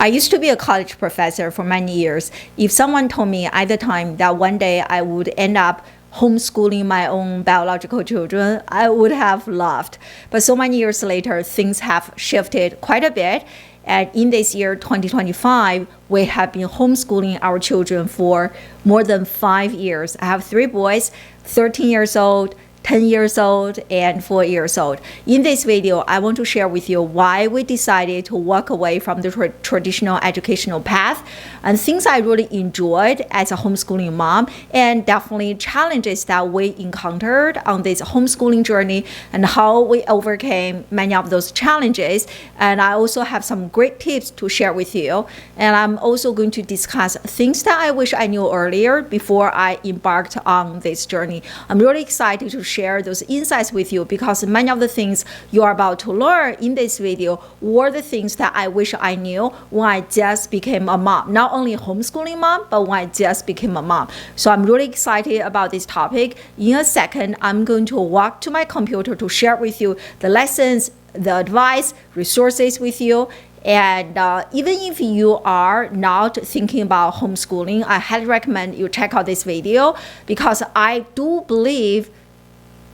I used to be a college professor for many years. If someone told me at the time that one day I would end up homeschooling my own biological children, I would have laughed. But so many years later, things have shifted quite a bit. And in this year, 2025, we have been homeschooling our children for more than 5 years. I have three boys, 13 years old, 10 years old, and 4 years old. In this video, I want to share with you why we decided to walk away from the traditional educational path and things I really enjoyed as a homeschooling mom, and definitely challenges that we encountered on this homeschooling journey and how we overcame many of those challenges. And I also have some great tips to share with you. And I'm also going to discuss things that I wish I knew earlier before I embarked on this journey. I'm really excited to share those insights with you because many of the things you are about to learn in this video were the things that I wish I knew when I just became a mom. Not only homeschooling mom, but when I just became a mom. So I'm really excited about this topic. In a second, I'm going to walk to my computer to share with you the lessons, the advice, resources with you. And even if you are not thinking about homeschooling, I highly recommend you check out this video because I do believe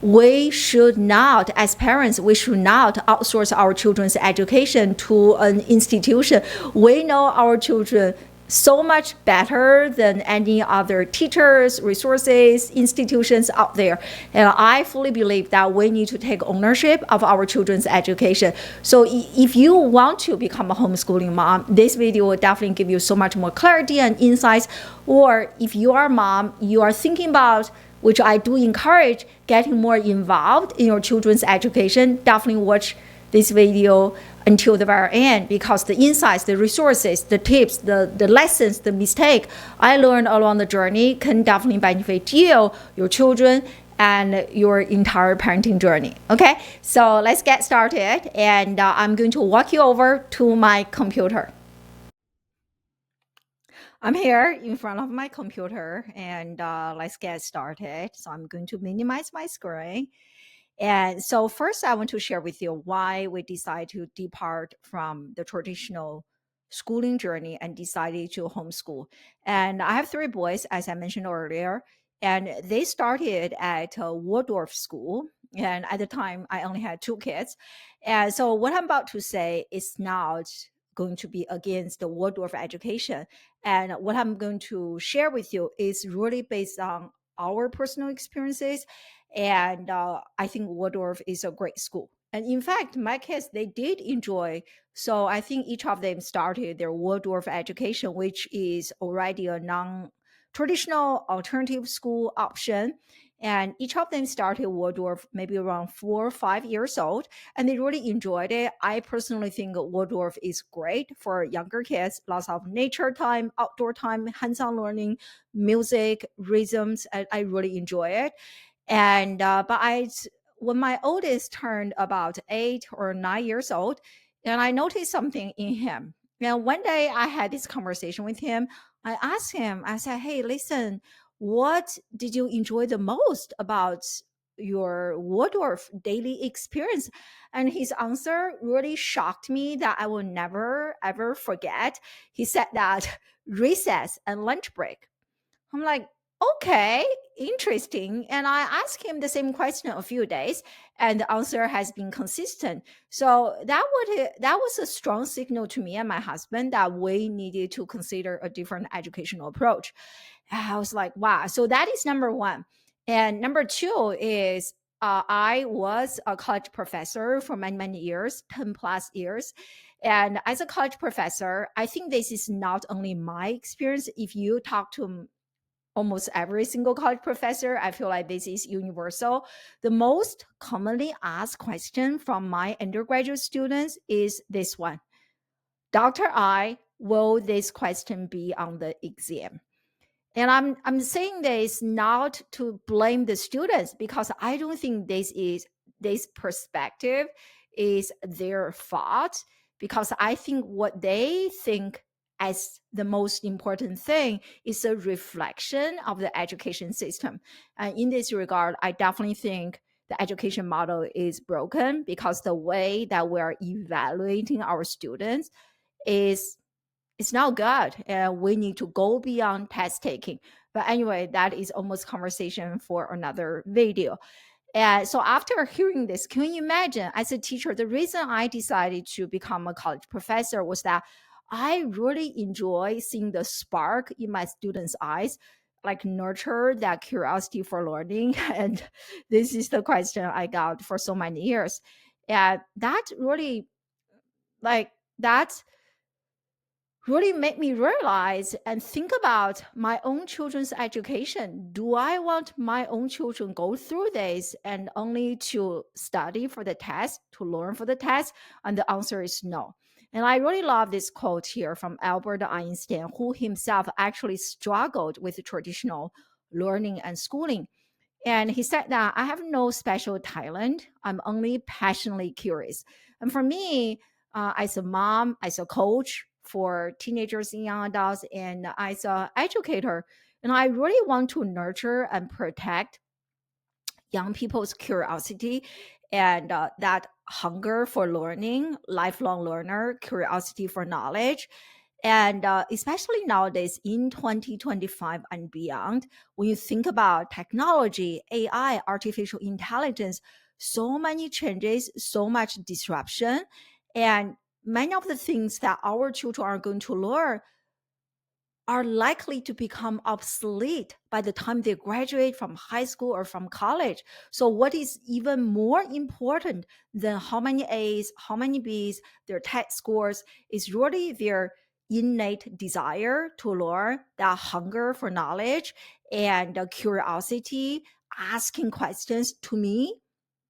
we should not, as parents, we should not outsource our children's education to an institution. We know our children so much better than any other teachers, resources, institutions out there. And I fully believe that we need to take ownership of our children's education. So if you want to become a homeschooling mom, this video will definitely give you so much more clarity and insights. Or if you are a mom, you are thinking about, which I do encourage, getting more involved in your children's education, definitely watch this video until the very end because the insights, the resources, the tips, the lessons, the mistake I learned along the journey can definitely benefit you, your children, and your entire parenting journey. Okay, so let's get started, and I'm going to walk you over to my computer. I'm here in front of my computer, and let's get started. So I'm going to minimize my screen. And so first, I want to share with you why we decided to depart from the traditional schooling journey and decided to homeschool. And I have three boys, as I mentioned earlier, and they started at a Waldorf school. And at the time, I only had two kids. And so what I'm about to say is not going to be against the Waldorf education. And what I'm going to share with you is really based on our personal experiences, and I think Waldorf is a great school. And in fact, my kids, they did enjoy. So I think each of them started their Waldorf education, which is already a non-traditional alternative school option. And each of them started Waldorf maybe around 4 or 5 years old, and they really enjoyed it. I personally think Waldorf is great for younger kids. Lots of nature time, outdoor time, hands-on learning, music, rhythms. I really enjoy it. And when my oldest turned about 8 or 9 years old, and I noticed something in him. And one day I had this conversation with him. I asked him, I said, "Hey, listen, what did you enjoy the most about your Waldorf daily experience?" And his answer really shocked me that I will never ever forget. He said that recess and lunch break. I'm like, okay, interesting. And I asked him the same question a few days, and the answer has been consistent. So that was a strong signal to me and my husband that we needed to consider a different educational approach. I was like, wow. So that is number one. And number two is I was a college professor for many, many years, 10 plus years. And as a college professor, I think this is not only my experience. If you talk to almost every single college professor, I feel like this is universal. The most commonly asked question from my undergraduate students is this one: Dr. I, will this question be on the exam? And I'm saying this not to blame the students because I don't think this perspective is their fault, because I think what they think as the most important thing is a reflection of the education system. And in this regard, I definitely think the education model is broken because the way that we're evaluating our students is it's not good, and we need to go beyond test taking. But anyway, that is almost conversation for another video. And so after hearing this, can you imagine, as a teacher, the reason I decided to become a college professor was that I really enjoy seeing the spark in my students' eyes, like nurture that curiosity for learning. And this is the question I got for so many years. And that really, like, that really made me realize and think about my own children's education. Do I want my own children go through this and only to study for the test, to learn for the test? And the answer is no. And I really love this quote here from Albert Einstein, who himself actually struggled with traditional learning and schooling. And he said that I have no special talent. I'm only passionately curious. And for me, as a mom, as a coach for teenagers and young adults, and as an educator, and I really want to nurture and protect young people's curiosity and that hunger for learning, lifelong learner, curiosity for knowledge. And especially nowadays in 2025 and beyond, when you think about technology, AI, artificial intelligence, so many changes, so much disruption. And many of the things that our children are going to learn are likely to become obsolete by the time they graduate from high school or from college. So, what is even more important than how many A's, how many B's, their test scores is really their innate desire to learn, that hunger for knowledge and the curiosity, asking questions. To me,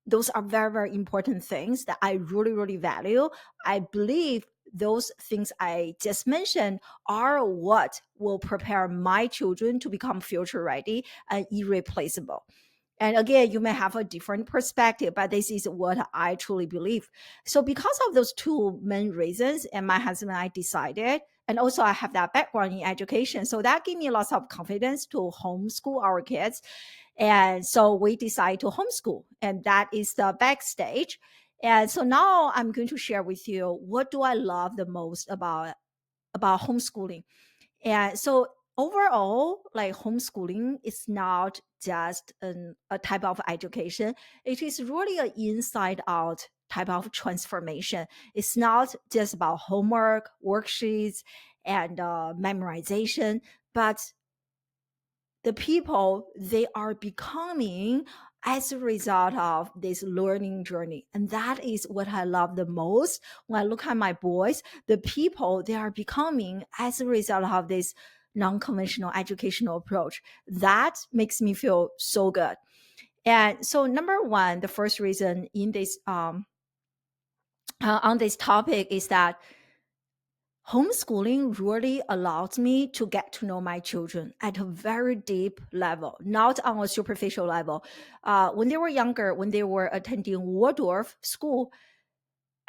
those are very, very important things that I really, really value. I believe those things I just mentioned are what will prepare my children to become future ready and irreplaceable. And again, you may have a different perspective, but this is what I truly believe. So, because of those two main reasons, and my husband and I decided, and also I have that background in education, so that gave me lots of confidence to homeschool our kids. And so we decided to homeschool, and that is the backstage. And so now I'm going to share with you what do I love the most about homeschooling. And so overall, like homeschooling is not just a type of education. It is really an inside out type of transformation. It's not just about homework, worksheets, and memorization, but the people they are becoming as a result of this learning journey. And that is what I love the most when I look at my boys, the people they are becoming as a result of this non-conventional educational approach. That makes me feel so good. And so number one, the first reason in this on this topic is that homeschooling really allows me to get to know my children at a very deep level, not on a superficial level. When they were younger, when they were attending Waldorf school,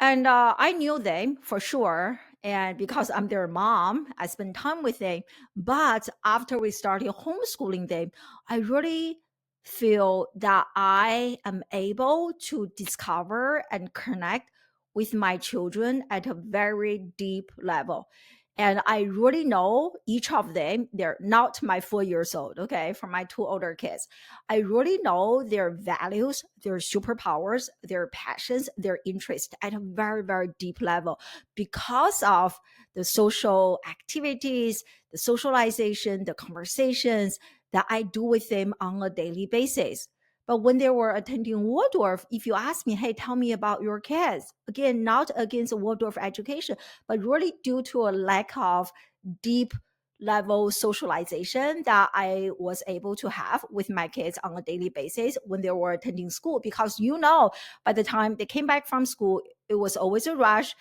and I knew them for sure. And because I'm their mom, I spent time with them. But after we started homeschooling them, I really feel that I am able to discover and connect with my children at a very deep level. And I really know each of them, they're not my 4 years old, okay, for my two older kids. I really know their values, their superpowers, their passions, their interests at a very, very deep level because of the social activities, the socialization, the conversations that I do with them on a daily basis. But when they were attending Waldorf, if you ask me, hey, tell me about your kids, again, not against Waldorf education, but really due to a lack of deep level socialization that I was able to have with my kids on a daily basis when they were attending school. Because by the time they came back from school, it was always a rush,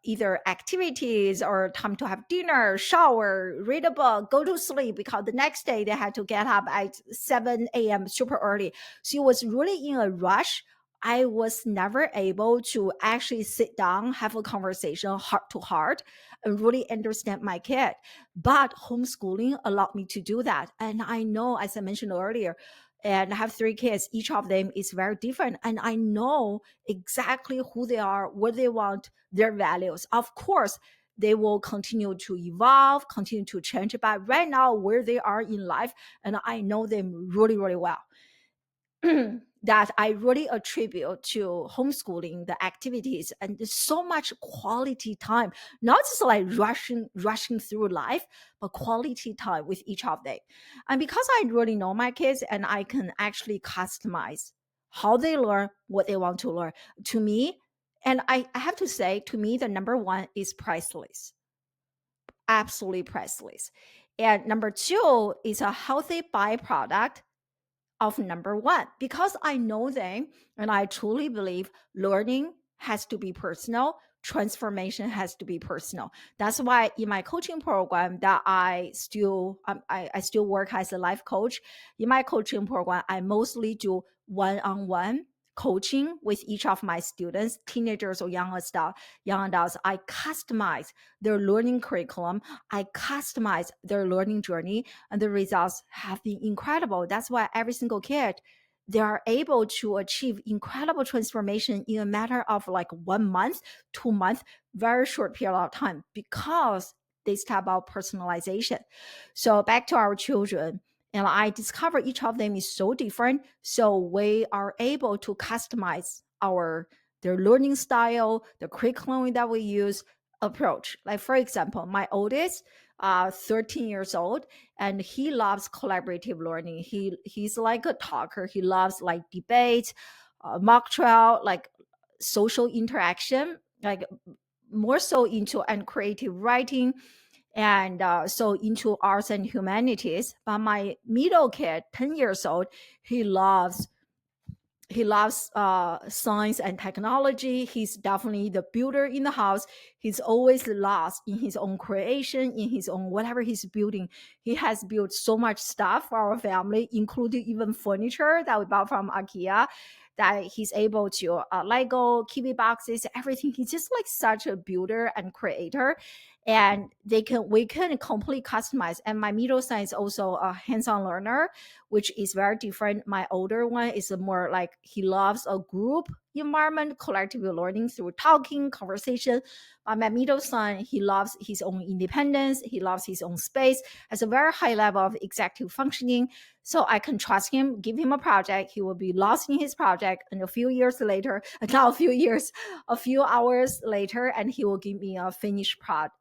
either activities or time to have dinner, shower, read a book, go to sleep because the next day they had to get up at 7 a.m. super early. So it was really in a rush. I was never able to actually sit down, have a conversation heart to heart, and really understand my kid. But homeschooling allowed me to do that. And I know, as I mentioned earlier, and I have three kids, each of them is very different. And I know exactly who they are, what they want, their values. Of course, they will continue to evolve, continue to change. But right now, where they are in life, and I know them really, really well, that I really attribute to homeschooling, the activities, and there's so much quality time, not just like rushing through life, but quality time with each of them. And because I really know my kids and I can actually customize how they learn, what they want to learn, to me, and I have to say, to me, the number one is priceless, absolutely priceless. And number two is a healthy byproduct of number one, because I know them and I truly believe learning has to be personal, transformation has to be personal. That's why in my coaching program that I still work as a life coach. In my coaching program, I mostly do one-on-one coaching with each of my students, teenagers or young adults. I customize their learning curriculum, I customize their learning journey, and the results have been incredible. That's why every single kid, they are able to achieve incredible transformation in a matter of like 1 month, 2 months, very short period of time, because they step out personalization. So back to our children, and I discover each of them is so different. So we are able to customize their learning style, the curriculum that we use, approach. Like for example, my oldest, 13 years old, and he loves collaborative learning. He's like a talker. He loves like debate, mock trial, like social interaction, like more so into and creative writing, and so into arts and humanities. But my middle kid, 10 years old, he loves he loves science and technology. He's definitely the builder in the house. He's always lost in his own creation, in his own whatever he's building. He has built so much stuff for our family, including even furniture that we bought from IKEA, that he's able to Lego, Kiwi boxes, everything. He's just like such a builder and creator. And we can completely customize. And my middle son is also a hands-on learner, which is very different. My older one is a more like he loves a group environment, collective learning through talking, conversation. My middle son, he loves his own independence. He loves his own space, has a very high level of executive functioning. So I can trust him, give him a project. He will be lost in his project, and a few years later, not a few years, a few hours later, and he will give me a finished project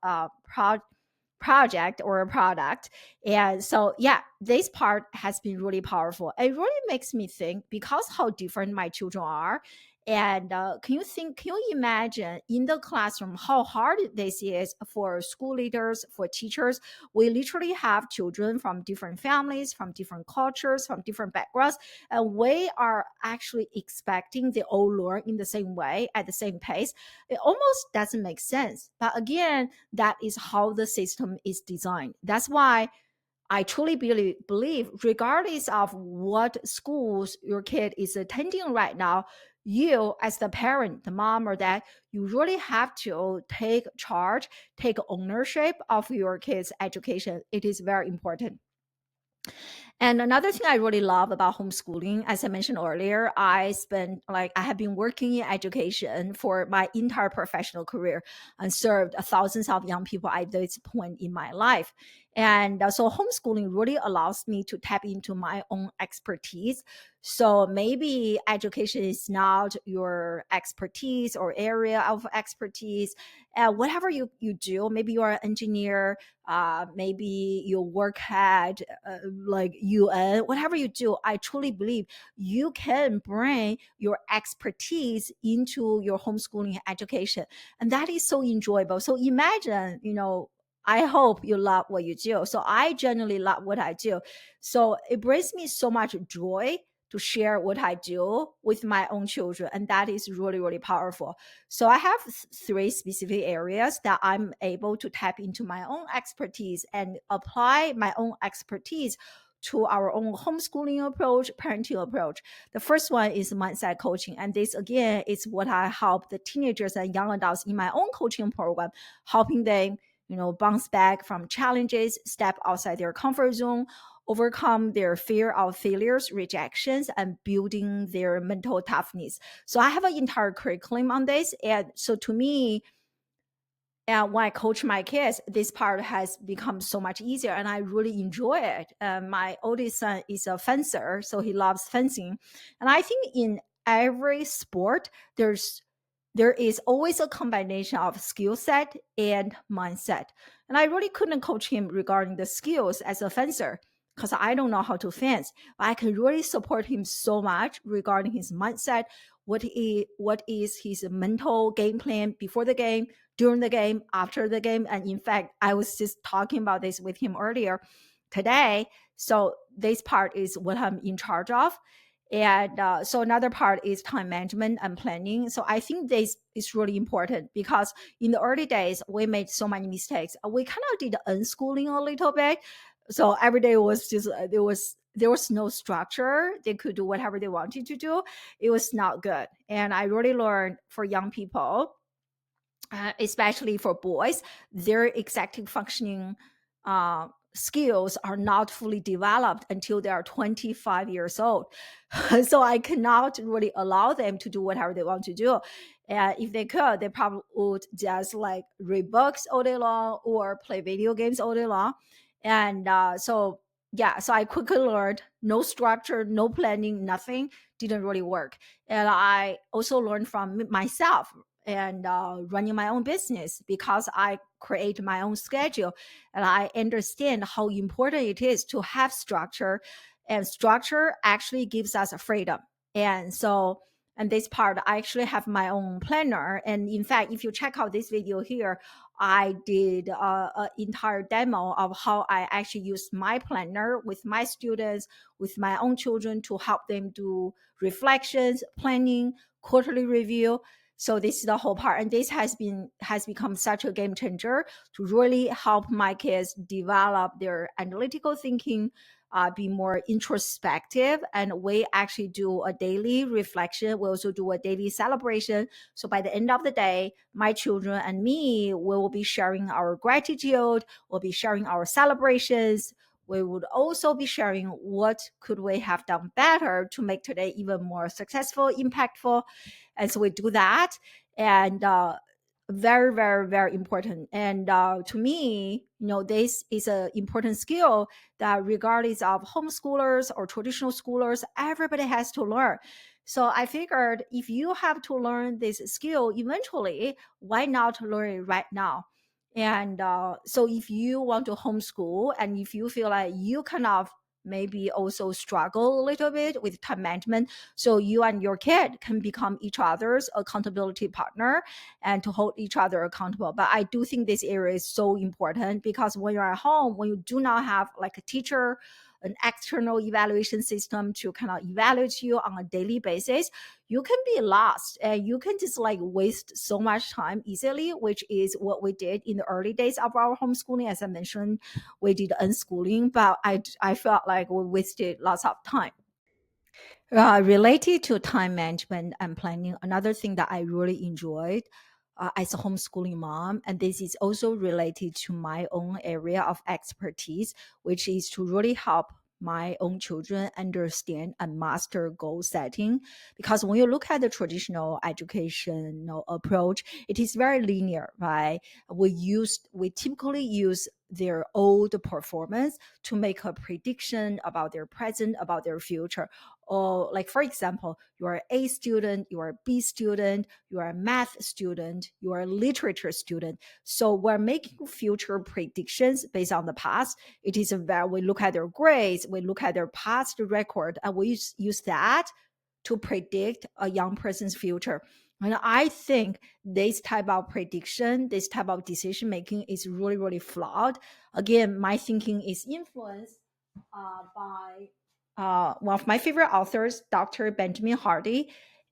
or a product. And so, yeah, this part has been really powerful. It really makes me think, because how different my children are. And can you imagine in the classroom how hard this is for school leaders, for teachers? We literally have children from different families, from different cultures, from different backgrounds, and we are actually expecting they all learn in the same way at the same pace. It almost doesn't make sense. But again, that is how the system is designed. That's why I truly believe, regardless of what schools your kid is attending right now, you as the parent, the mom or dad, you really have to take charge, take ownership of your kids' education. It is very important. And another thing I really love about homeschooling, as I mentioned earlier, I have been working in education for my entire professional career and served thousands of young people at this point in my life. And so homeschooling really allows me to tap into my own expertise. So maybe education is not your expertise or area of expertise. Whatever you do, maybe you are an engineer, maybe you work at like UN, whatever you do, I truly believe you can bring your expertise into your homeschooling education. And that is so enjoyable. So imagine, I hope you love what you do. So I genuinely love what I do. So it brings me so much joy to share what I do with my own children. And that is really, really powerful. So I have three specific areas that I'm able to tap into my own expertise and apply my own expertise to our own homeschooling approach, parenting approach. The first one is mindset coaching. And this, again, is what I help the teenagers and young adults in my own coaching program, helping them, bounce back from challenges, step outside their comfort zone, overcome their fear of failures, rejections, and building their mental toughness. So I have an entire curriculum on this. And so to me, And when I coach my kids, this part has become so much easier and I really enjoy it. My oldest son is a fencer, so he loves fencing. And I think in every sport, there is always a combination of skill set and mindset. And I really couldn't coach him regarding the skills as a fencer because I don't know how to fence. But I can really support him so much regarding his mindset. What is his mental game plan before the game, during the game, after the game. And in fact, I was just talking about this with him earlier today. So this part is what I'm in charge of. And so another part is time management and planning. So I think this is really important because in the early days, we made so many mistakes. We kind of did unschooling a little bit. So every day was just, there was no structure. They could do whatever they wanted to do. It was not good. And I really learned for young people, especially for boys, their executive functioning skills are not fully developed until they are 25 years old. So I cannot really allow them to do whatever they want to do. And if they could, they probably would just like read books all day long or play video games all day long. And yeah, so I quickly learned no structure, no planning, nothing didn't really work. And I also learned from myself and running my own business because I create my own schedule and I understand how important it is to have structure, and structure actually gives us a freedom. And so, and this part, I actually have my own planner. And in fact, if you check out this video here, I did an entire demo of how I actually use my planner with my students, with my own children to help them do reflections, planning, quarterly review. So this is the whole part, and this has become such a game changer to really help my kids develop their analytical thinking, be more introspective. And we actually do a daily reflection. We also do a daily celebration. So by the end of the day, my children and me will be sharing our gratitude, we'll be sharing our celebrations. We would also be sharing what could we have done better to make today even more successful, impactful. And so we do that. And very, very, very important. And to me, this is an important skill that regardless of homeschoolers or traditional schoolers, everybody has to learn. So I figured if you have to learn this skill eventually, why not learn it right now? And so if you want to homeschool and if you feel like you kind of maybe also struggle a little bit with time management, so you and your kid can become each other's accountability partner and to hold each other accountable. But I do think this area is so important because when you're at home, when you do not have like a teacher, an external evaluation system to kind of evaluate you on a daily basis, you can be lost and you can just like waste so much time easily, which is what we did in the early days of our homeschooling. As I mentioned, we did unschooling, but I felt like we wasted lots of time. Related to time management and planning, another thing that I really enjoyed as a homeschooling mom, and this is also related to my own area of expertise, which is to really help my own children understand and master goal setting. Because when you look at the traditional educational approach, it is very linear, right? We typically use their old performance to make a prediction about their present, about their future. Or like, for example, you are A student, you are a B student, you are a math student, you are a literature student. So we're making future predictions based on the past. It is we look at their grades, we look at their past record, and we use that to predict a young person's future. And I think this type of prediction, this type of decision making is really, really flawed. Again, my thinking is influenced by one of my favorite authors, Dr. Benjamin Hardy.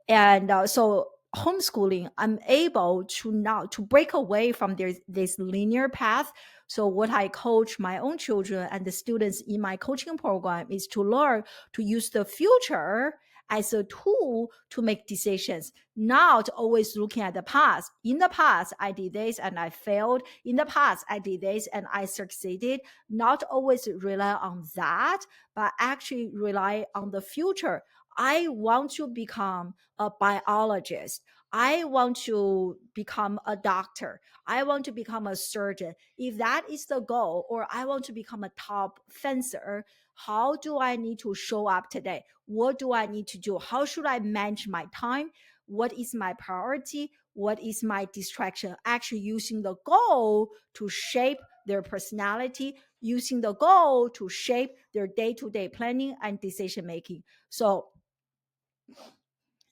And so homeschooling, I'm able to now to break away from this linear path. So what I coach my own children and the students in my coaching program is to learn to use the future as a tool to make decisions, not always looking at the past. In the past, I did this and I failed. In the past, I did this and I succeeded. Not always rely on that, but actually rely on the future. I want to become a biologist. I want to become a doctor. I want to become a surgeon. If that is the goal, or I want to become a top fencer, how do I need to show up today? What do I need to do? How should I manage my time? What is my priority? What is my distraction? Actually, using the goal to shape their personality, using the goal to shape their day to day planning and decision making. So,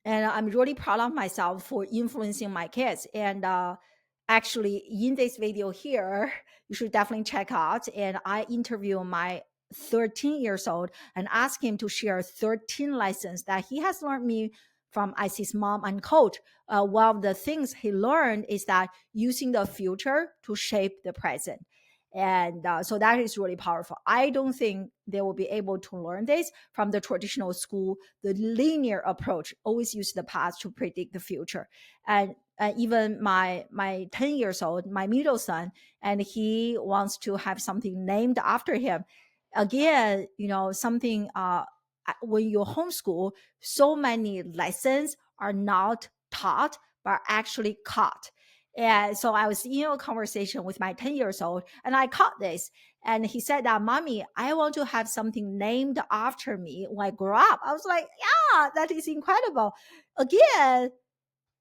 and I'm really proud of myself for influencing my kids. And actually, in this video here, you should definitely check out. And I interview my 13 years old and ask him to share 13 lessons that he has learned me from IC's mom and coach. One of the things he learned is that using the future to shape the present. And so that is really powerful. I don't think they will be able to learn this from the traditional school, the linear approach, always use the past to predict the future. And even my 10 years old, my middle son, and he wants to have something named after him. Again, something when you homeschool, so many lessons are not taught, but actually caught. And so I was in a conversation with my 10 years old and I caught this. And he said that, Mommy, I want to have something named after me when I grow up. I was like, yeah, that is incredible. Again,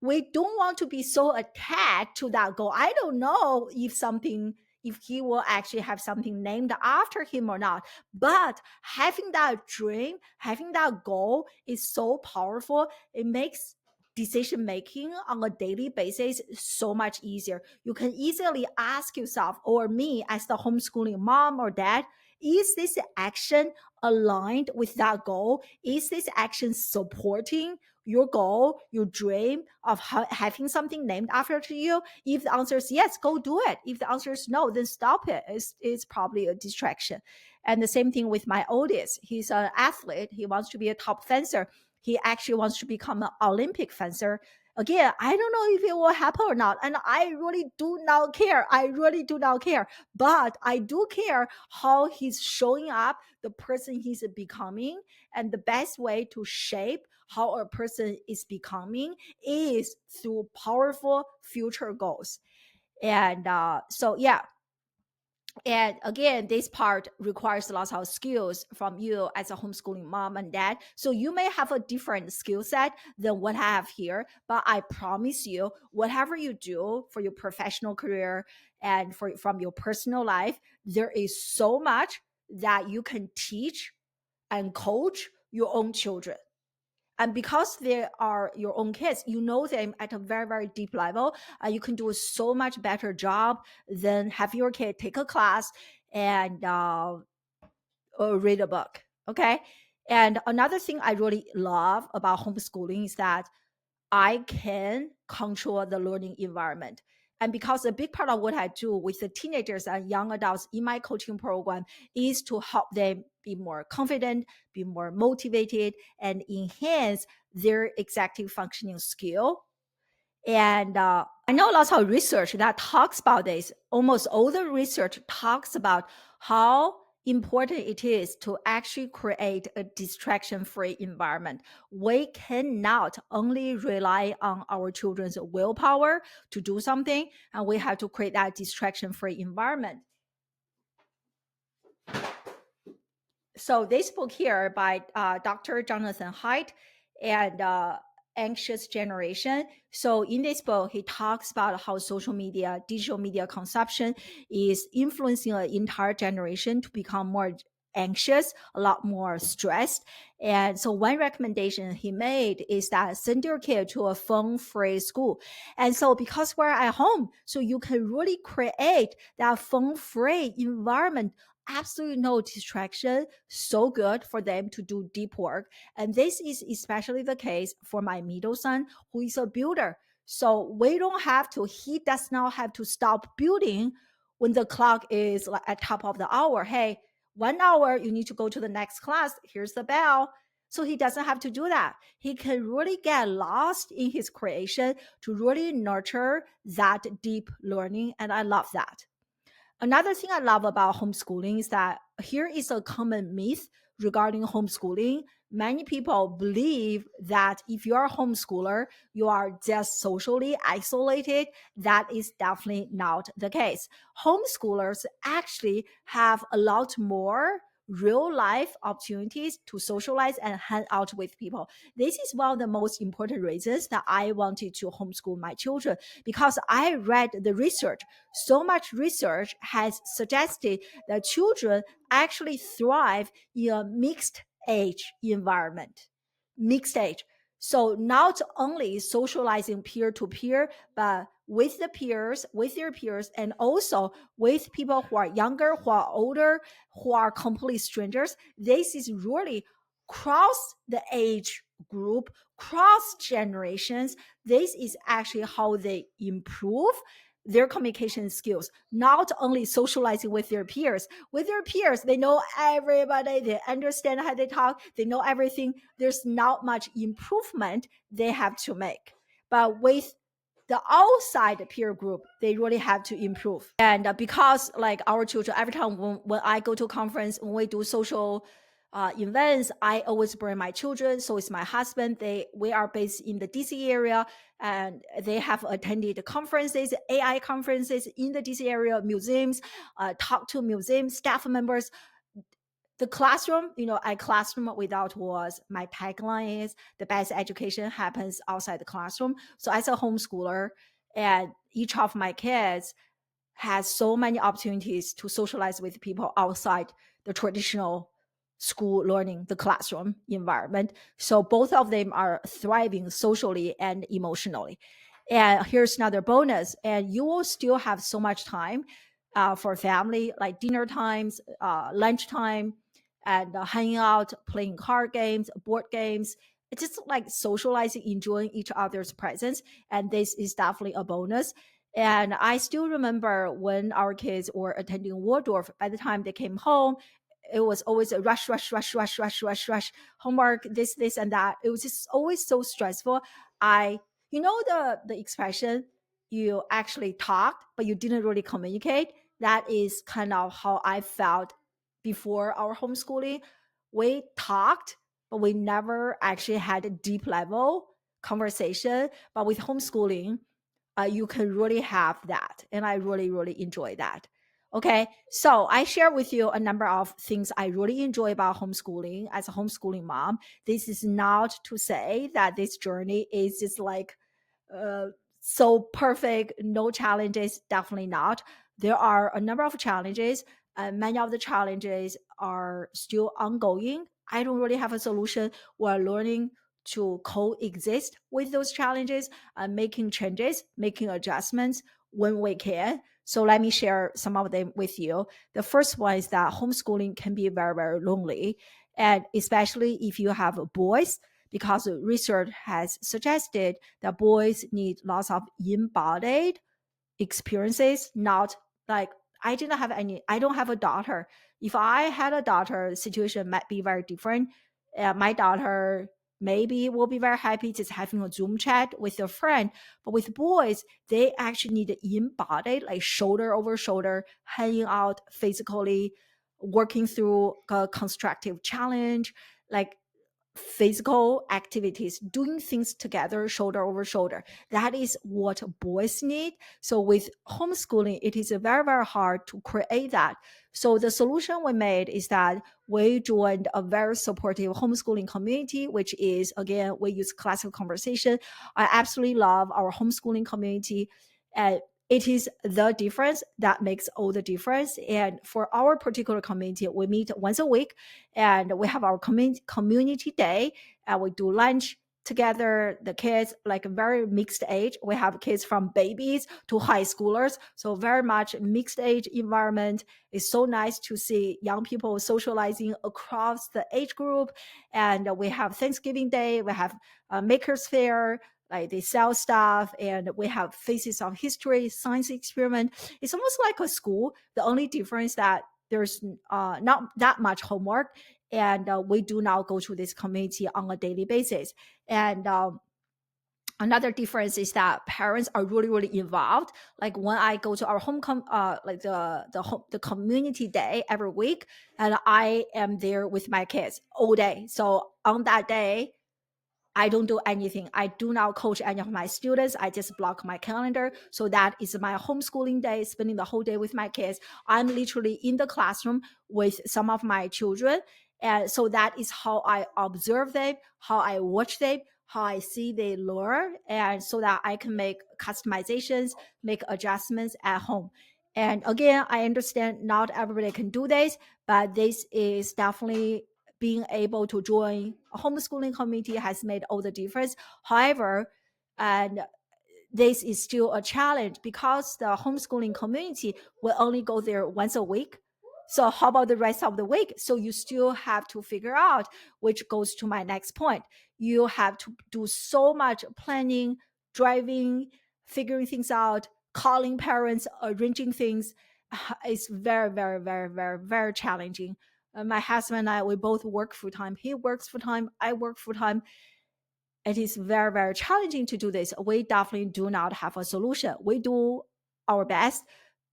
we don't want to be so attached to that goal. I don't know if he will actually have something named after him or not. But having that dream, having that goal is so powerful. It makes decision making on a daily basis so much easier. You can easily ask yourself, or me as the homeschooling mom or dad, is this action aligned with that goal? Is this action supporting your goal, your dream of having something named after you? If the answer is yes, go do it. If the answer is no, then stop it. It's probably a distraction. And the same thing with my oldest. He's an athlete. He wants to be a top fencer. He actually wants to become an Olympic fencer. Again, I don't know if it will happen or not. And I really do not care. I really do not care. But I do care how he's showing up, the person he's becoming. And the best way to shape how a person is becoming is through powerful future goals. And so, yeah, and again, this part requires lots of skills from you as a homeschooling mom and dad. So you may have a different skill set than what I have here, but I promise you, whatever you do for your professional career and from your personal life, there is so much that you can teach and coach your own children. And because they are your own kids, you know them at a very, very deep level. You can do a so much better job than have your kid take a class and read a book. Okay. And another thing I really love about homeschooling is that I can control the learning environment. And because a big part of what I do with the teenagers and young adults in my coaching program is to help them be more confident, be more motivated, and enhance their executive functioning skill. And I know lots of research that talks about this. Almost all the research talks about how important it is to actually create a distraction-free environment. We cannot only rely on our children's willpower to do something, and we have to create that distraction-free environment. So this book here by Dr. Jonathan Haidt and Anxious Generation. So in this book, he talks about how social media, digital media consumption is influencing an entire generation to become more anxious, a lot more stressed. And so one recommendation he made is that send your kid to a phone-free school. And so because we're at home, so you can really create that phone-free environment, absolutely no distraction, so good for them to do deep work. And this is especially the case for my middle son, who is a builder. So he does not have to stop building when the clock is like at top of the hour. Hey, 1 hour, you need to go to the next class. Here's the bell. So he doesn't have to do that. He can really get lost in his creation to really nurture that deep learning. And I love that. Another thing I love about homeschooling is that here is a common myth regarding homeschooling. Many people believe that if you're a homeschooler, you are just socially isolated. That is definitely not the case. Homeschoolers actually have a lot more real life opportunities to socialize and hang out with people. This is one of the most important reasons that I wanted to homeschool my children, because I read the research. So much research has suggested that children actually thrive in a mixed age environment. Mixed age. So not only socializing peer to peer, but with the peers, with their peers, and also with people who are younger, who are older, who are complete strangers. This is really cross the age group, cross generations. This is actually how they improve their communication skills, not only socializing with their peers. With their peers, they know everybody, they understand how they talk, they know everything. There's not much improvement they have to make. But with the outside peer group, they really have to improve. And because like our children, every time when I go to a conference, when we do social events, I always bring my children. So it's my husband. We are based in the DC area, and they have attended conferences, AI conferences in the DC area, museums, talk to museum staff members. The classroom, a classroom without walls. My tagline is the best education happens outside the classroom. So as a homeschooler, and each of my kids has so many opportunities to socialize with people outside the traditional school learning, the classroom environment. So both of them are thriving socially and emotionally. And here's another bonus, and you will still have so much time for family, like dinner times, lunch time, and hanging out, playing card games, board games. It's just like socializing, enjoying each other's presence. And this is definitely a bonus. And I still remember when our kids were attending Waldorf, by the time they came home, it was always a rush, rush, rush, rush, rush, rush, rush, homework, this, and that. It was just always so stressful. The expression, you actually talked, but you didn't really communicate. That is kind of how I felt before our homeschooling. We talked, but we never actually had a deep level conversation. But with homeschooling, you can really have that. And I really, really enjoy that. Okay, so I share with you a number of things I really enjoy about homeschooling as a homeschooling mom. This is not to say that this journey is just like uh, so perfect, no challenges, definitely not. There are a number of challenges, and many of the challenges are still ongoing. I don't really have a solution. We're learning to coexist with those challenges, making changes, making adjustments when we can. So let me share some of them with you. The first one is that homeschooling can be very, very lonely. And especially if you have boys, because research has suggested that boys need lots of embodied experiences, not like I don't have a daughter. If I had a daughter, the situation might be very different. My daughter maybe will be very happy just having a Zoom chat with a friend. But with boys, they actually need embodied, like shoulder over shoulder, hanging out physically, working through a constructive challenge, like physical activities, doing things together, shoulder over shoulder. That is what boys need. So with homeschooling, it is very, very hard to create that. So the solution we made is that we joined a very supportive homeschooling community, which is, again, we use classical conversation. I absolutely love our homeschooling community. And it is the difference that makes all the difference. And for our particular community, we meet once a week, and we have our community day, and we do lunch together. The kids, like very mixed age, we have kids from babies to high schoolers, so very much mixed age environment. It's so nice to see young people socializing across the age group. And we have Thanksgiving day, we have makers fair, like they sell stuff, and we have faces of history, science experiment. It's almost like a school. The only difference that there's not that much homework, and we do now go to this community on a daily basis. And Another difference is that parents are really really involved. Like when I go to our like the community day every week, and I am there with my kids all day. So on that day, I don't do anything. I do not coach any of my students. I just block my calendar. So that is my homeschooling day, spending the whole day with my kids. I'm literally in the classroom with some of my children. And so that is how I observe them, how I watch them, how I see they learn, and so that I can make customizations, make adjustments at home. And again, I understand not everybody can do this, but this is definitely being able to join a homeschooling community has made all the difference. However, and this is still a challenge because the homeschooling community will only go there once a week. So how about the rest of the week? So you still have to figure out, which goes to my next point. You have to do so much planning, driving, figuring things out, calling parents, arranging things. It's very, very, very, very, very challenging. My husband and I, we both work full time. He works full time. I work full time. It is very, very challenging to do this. We definitely do not have a solution. We do our best,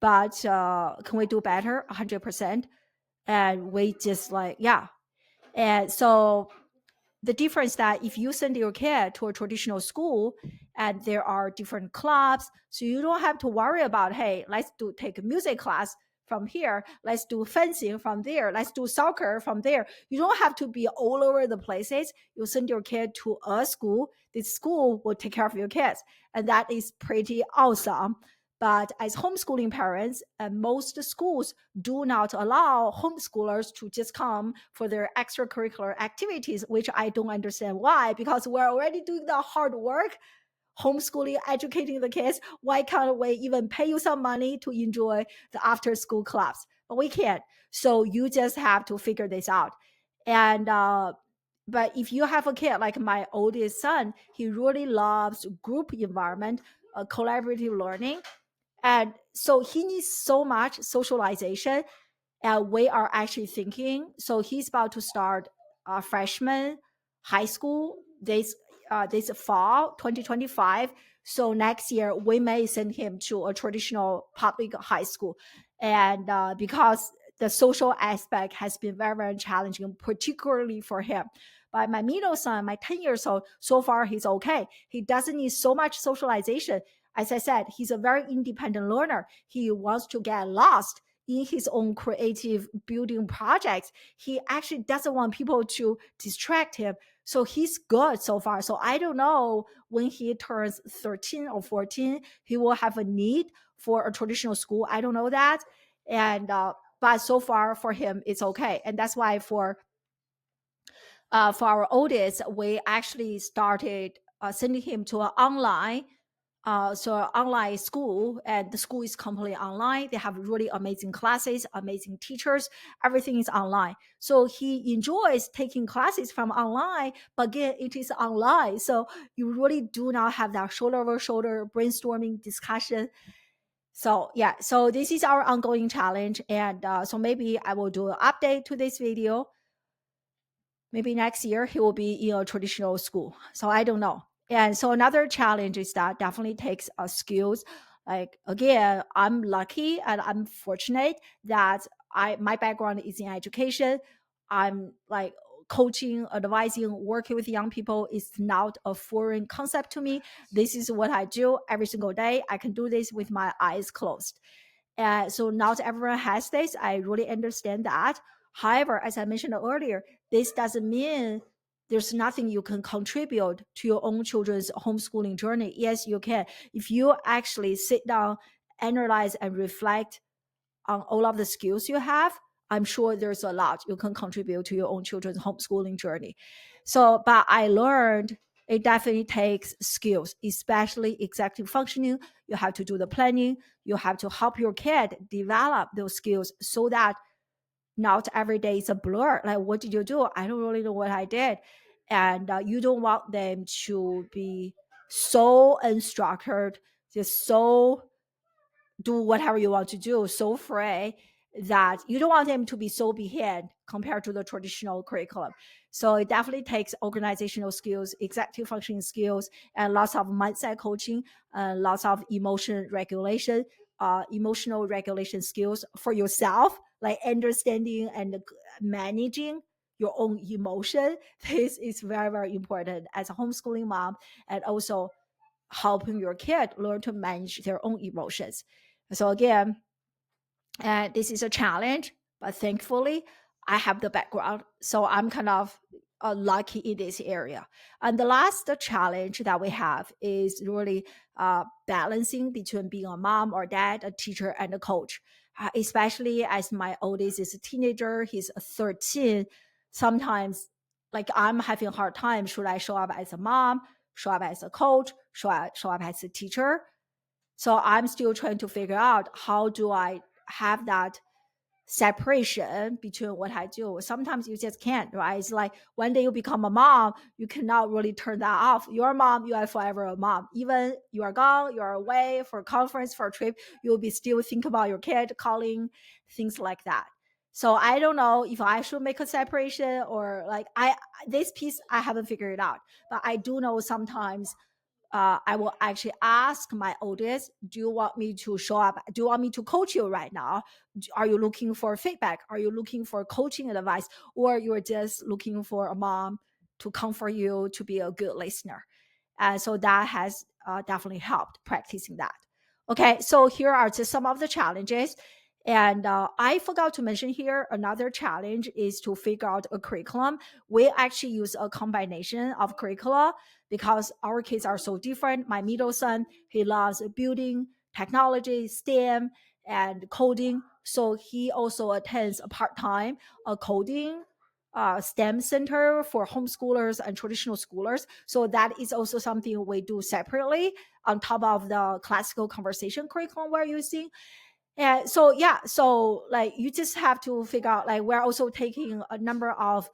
but can we do better? 100%. And we just like, yeah. And so the difference that if you send your kid to a traditional school and there are different clubs, so you don't have to worry about, hey, let's do take a music class from here, let's do fencing from there, let's do soccer from there. You don't have to be all over the places. You send your kid to a school, this school will take care of your kids, and that is pretty awesome. But as homeschooling parents, most schools do not allow homeschoolers to just come for their extracurricular activities, which I don't understand why, because we're already doing the hard work, homeschooling, educating the kids. Why can't we even pay you some money to enjoy the after school clubs? But we can't. So you just have to figure this out. And, but if you have a kid like my oldest son, he really loves group environment, collaborative learning, and so he needs so much socialization. And we are actually thinking, so he's about to start freshman high school this fall 2025. So next year we may send him to a traditional public high school. And because the social aspect has been very, very challenging, particularly for him. But my middle son, my 10 years old, so far he's okay. He doesn't need so much socialization. As I said, he's a very independent learner. He wants to get lost in his own creative building projects. He actually doesn't want people to distract him. So he's good so far. So I don't know when he turns 13 or 14, he will have a need for a traditional school. I don't know that. And, but so far for him, it's okay. And that's why for our oldest, we actually started sending him to an online online school, and the school is completely online. They have really amazing classes, amazing teachers. Everything is online. So he enjoys taking classes from online, but again, it is online. So you really do not have that shoulder over shoulder brainstorming discussion. So yeah, so this is our ongoing challenge. And so maybe I will do an update to this video. Maybe next year he will be in a traditional school. So I don't know. And so another challenge is that definitely takes skills. Like again, I'm lucky and I'm fortunate that my background is in education. I'm like coaching, advising, working with young people is not a foreign concept to me. This is what I do every single day. I can do this with my eyes closed. So not everyone has this. I really understand that. However, as I mentioned earlier, this doesn't mean there's nothing you can contribute to your own children's homeschooling journey. Yes, you can. If you actually sit down, analyze, and reflect on all of the skills you have, I'm sure there's a lot you can contribute to your own children's homeschooling journey. So, but I learned it definitely takes skills, especially executive functioning. You have to do the planning. You have to help your kid develop those skills so that not every day is a blur. Like, what did you do? I don't really know what I did. And you don't want them to be so unstructured, just so do whatever you want to do, so free. that you don't want them to be so behind compared to the traditional curriculum. So it definitely takes organizational skills, executive functioning skills, and lots of mindset coaching, lots of emotional regulation skills for yourself, like understanding and managing your own emotion. This is very, very important as a homeschooling mom, and also helping your kid learn to manage their own emotions. So again, this is a challenge, but thankfully I have the background, so I'm kind of lucky in this area. And the last challenge that we have is really balancing between being a mom or dad, a teacher, and a coach. Especially as my oldest is a teenager, he's 13. Sometimes, like, I'm having a hard time. Should I show up as a mom? Show up as a coach? Show up as a teacher? So I'm still trying to figure out how do I have that separation between what I do. Sometimes you just can't, right? It's like one day you become a mom, you cannot really turn that off. You're a mom, you are forever a mom. Even you are gone, you are away for a conference, for a trip, you'll be still think about your kid, calling, things like that. So I don't know if I should make a separation, or like I this piece I haven't figured it out. But I do know sometimes I will actually ask my oldest, do you want me to show up? Do you want me to coach you right now? Are you looking for feedback? Are you looking for coaching advice? Or you're just looking for a mom to comfort you, to be a good listener? And so that has definitely helped practicing that. Okay, so here are just some of the challenges. And I forgot to mention here, another challenge is to figure out a curriculum. We actually use a combination of curricula because our kids are so different. My middle son, he loves building, technology, STEM, and coding. So he also attends a part-time coding STEM center for homeschoolers and traditional schoolers. So that is also something we do separately on top of the classical conversation curriculum we're using. And so, yeah, so like you just have to figure out, like, we're also taking a number of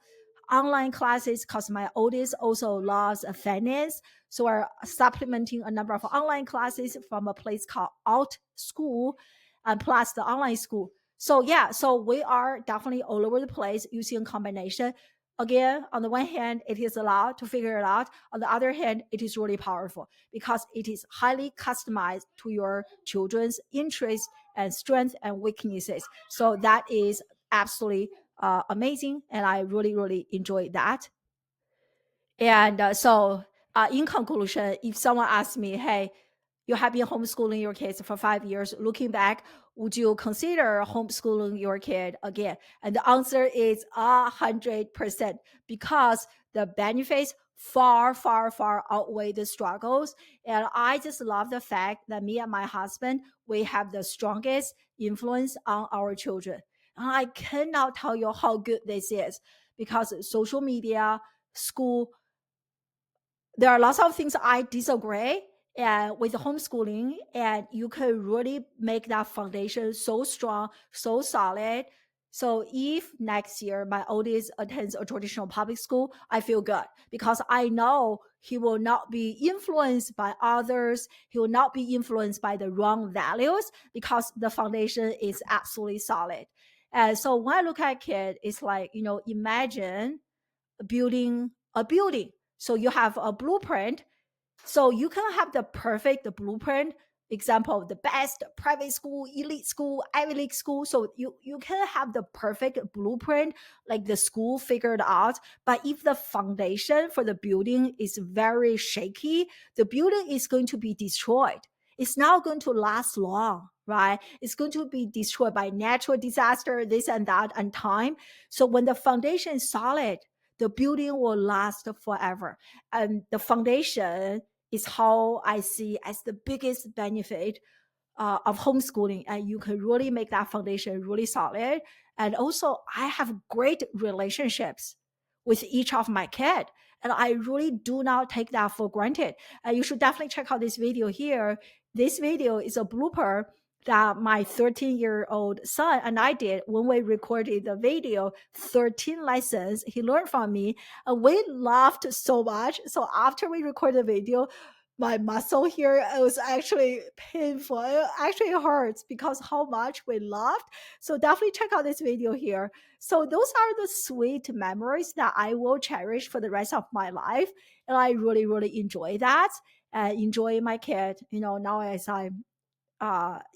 online classes because my oldest also loves finance. So we're supplementing a number of online classes from a place called Alt School and plus the online school. So yeah, so we are definitely all over the place using a combination. Again, on the one hand, it is a lot to figure it out. On the other hand, it is really powerful because it is highly customized to your children's interests and strengths and weaknesses. So that is absolutely amazing, and I really, really enjoy that. And in conclusion, if someone asks me, hey, you have been homeschooling your kids for 5 years, looking back, would you consider homeschooling your kid again? And the answer is 100%, because the benefits far, far, far outweigh the struggles. And I just love the fact that me and my husband, we have the strongest influence on our children. And I cannot tell you how good this is, because social media, school, there are lots of things I disagree and with homeschooling, and you can really make that foundation so strong, so solid. So if next year my oldest attends a traditional public school, I feel good because I know he will not be influenced by others. He will not be influenced by the wrong values because the foundation is absolutely solid. And so when I look at kid, it's like, imagine building a building. So you have a blueprint. So you can have the perfect blueprint. Example, the best private school, elite school, Ivy League school. So you can have the perfect blueprint, like the school figured out. But if the foundation for the building is very shaky, the building is going to be destroyed. It's not going to last long, right? It's going to be destroyed by natural disaster, this and that, and time. So when the foundation is solid, the building will last forever. And the foundation is how I see as the biggest benefit of homeschooling. And you can really make that foundation really solid. And also, I have great relationships with each of my kid. And I really do not take that for granted. You should definitely check out this video here. This video is a blooper that my 13-year-old son and I did when we recorded the video, 13 lessons he learned from me. And we laughed so much. So after we recorded the video, my muscle here. It was actually painful. It actually hurts because how much we laughed. So definitely check out this video here. So those are the sweet memories that I will cherish for the rest of my life. And I really, really enjoy that. Enjoy my kid. Now as I'm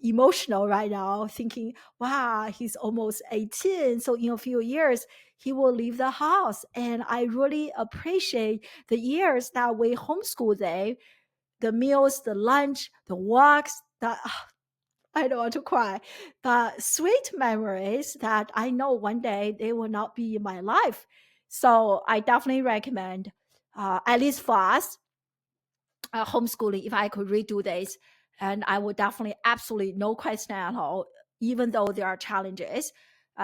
emotional right now, thinking, wow, he's almost 18. So in a few years, he will leave the house. And I really appreciate the years that we homeschool them, the meals, the lunch, the walks, I don't want to cry, but sweet memories that I know one day they will not be in my life. So I definitely recommend, at least for us, homeschooling, if I could redo this, and I would definitely, absolutely, no question at all, even though there are challenges,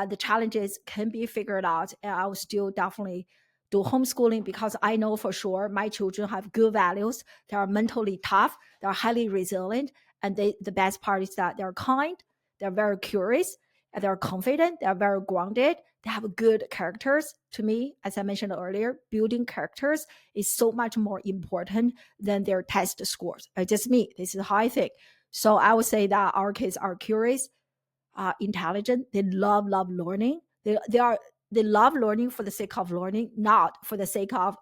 the challenges can be figured out. And I will still definitely do homeschooling because I know for sure my children have good values. They are mentally tough, they're highly resilient, and the best part is that they're kind, they're very curious, and they're confident, they're very grounded, they have good characters. To me, as I mentioned earlier, building characters is so much more important than their test scores. Just me. This is how I think. So I would say that our kids are curious, intelligent. They love learning. They love learning for the sake of learning, not for the sake of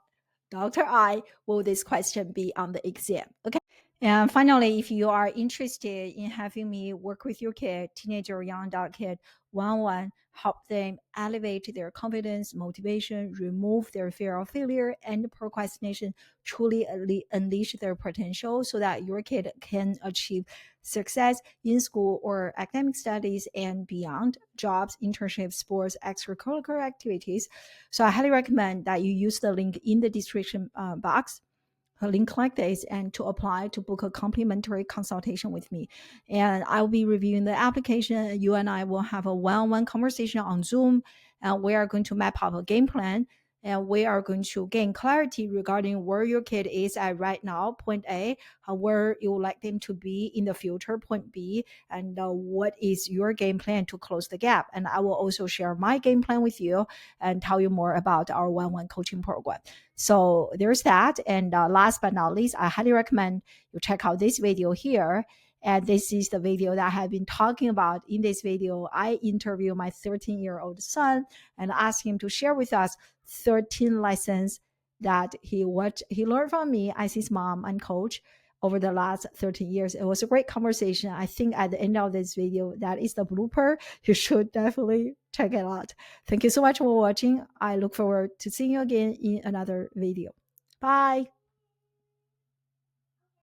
Dr. I, will this question be on the exam? Okay. And finally, if you are interested in having me work with your kid, teenager or young adult kid, one-on-one, help them elevate their confidence, motivation, remove their fear of failure and procrastination, truly unleash their potential so that your kid can achieve success in school or academic studies and beyond, jobs, internships, sports, extracurricular activities. So I highly recommend that you use the link in the description box, a link like this, and to apply to book a complimentary consultation with me. And I'll be reviewing the application. You and I will have a one-on-one conversation on Zoom, and we are going to map out a game plan, and we are going to gain clarity regarding where your kid is at right now, point A, where you would like them to be in the future, point B, and what is your game plan to close the gap. And I will also share my game plan with you and tell you more about our one-on-one coaching program. So there's that. And last but not least, I highly recommend you check out this video here. And this is the video that I have been talking about. In this video, I interview my 13-year-old son and ask him to share with us 13 lessons that he learned from me as his mom and coach over the last 13 years. It was a great conversation. I think at the end of this video, that is the blooper. You should definitely check it out. Thank you so much for watching. I look forward to seeing you again in another video. Bye.